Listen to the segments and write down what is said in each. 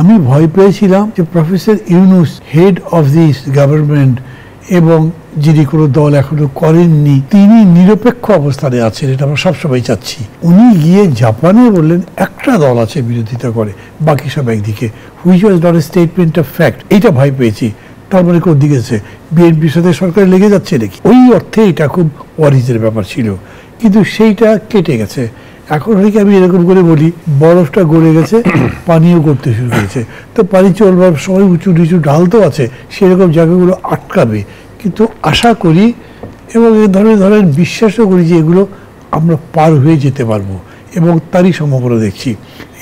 আমি ভয় পেয়েছিলাম যে professor Yunus head of this government এবং যিনি কোনো দল এখনো করেননি তিনি নিরপেক্ষ অবস্থানে আছেন, এটা আমরা সবসময় চাচ্ছি। উনি গিয়ে জাপানে বললেন একটা দল আছে বিরোধিতা করে, বাকি সব একদিকে, which was not a statement of fact. এইটা ভয় পেয়েছি। তার মানে কোন দিকে আছে, বিএনপির সাথে সরকার লেগে যাচ্ছে নাকি? ওই অর্থে এটা খুব ওয়ারিজের ব্যাপার ছিল, কিন্তু সেইটা কেটে গেছে। এখন হয়তো আমি এরকম করে বলি, বরফটা গলে গেছে, পানিও করতে শুরু করেছে, তো পানি চলবার সময় উঁচু নিচু ঢাল তো আছে, সেরকম জায়গাগুলো আটকাবে। কিন্তু আশা করি এবং এ ধরনের বিশ্বাসও করি যে এগুলো আমরা পার হয়ে যেতে পারবো, এবং তারই সম্ভাবনা দেখছি।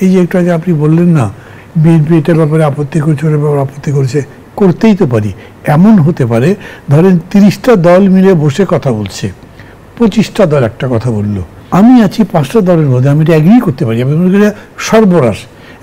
এই যে একটু আগে আপনি বললেন না, বিএনপি এটার ব্যাপারে আপত্তি করছে, ওটার ব্যাপারে আপত্তি করেছে, করতেই তো পারি। এমন হতে পারে ধরেন 30টা দল মিলে বসে কথা বলছে, 25টা দল একটা কথা বললো, আমি আছি 5টা দলের মধ্যে, আমি এটা এগ্রি করতে পারি, আমি মনে করি সর্বনাশ।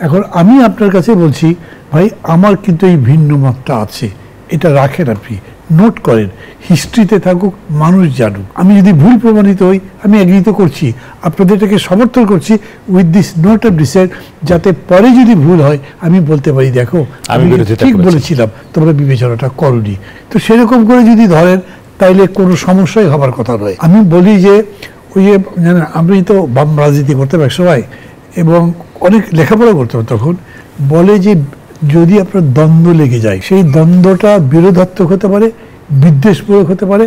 এখন আমি আপনার কাছে বলছি, ভাই আমার কিন্তু এই ভিন্ন মতটা আছে, এটা রাখেন, আপনি নোট করেন, হিস্ট্রিতে থাকুক, মানুষ জানুক। আমি যদি ভুল প্রমাণিত হই, আমি এগ্রি তো করছি, আপনাদের এটাকে সমর্থন করছি with this note of decide, যাতে পরে যদি ভুল হয় আমি বলতে পারি দেখো আমি ঠিক বলেছিলাম, তোমরা বিবেচনাটা করনি। তো সেরকম করে যদি ধরেন তাইলে কোনো সমস্যাই হবার কথা নয়। আমি বলি যে ওই যে জানেন, আমি তো বাম রাজনীতি করতাম এক সময় এবং অনেক লেখাপড়া করতাম, তখন বলে যে যদি আপনার দ্বন্দ্ব লেগে যায়, সেই দ্বন্দ্বটা বিরোধাত্মক হতে পারে, বিদ্বেষমূলক হতে পারে,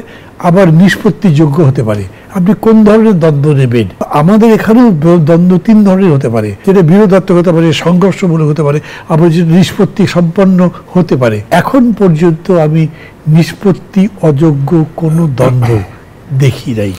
আবার নিষ্পত্তিযোগ্য হতে পারে। আপনি কোন ধরনের দ্বন্দ্ব নেবেন? আমাদের এখানেও দ্বন্দ্ব 3 ধরনের হতে পারে, যেটা বিরোধাত্মক হতে পারে, সংঘর্ষমূলক হতে পারে, আবার যেটা নিষ্পত্তি সম্পন্ন হতে পারে। এখন পর্যন্ত আমি নিষ্পত্তি অযোগ্য কোনো দ্বন্দ্ব দেখি নাই।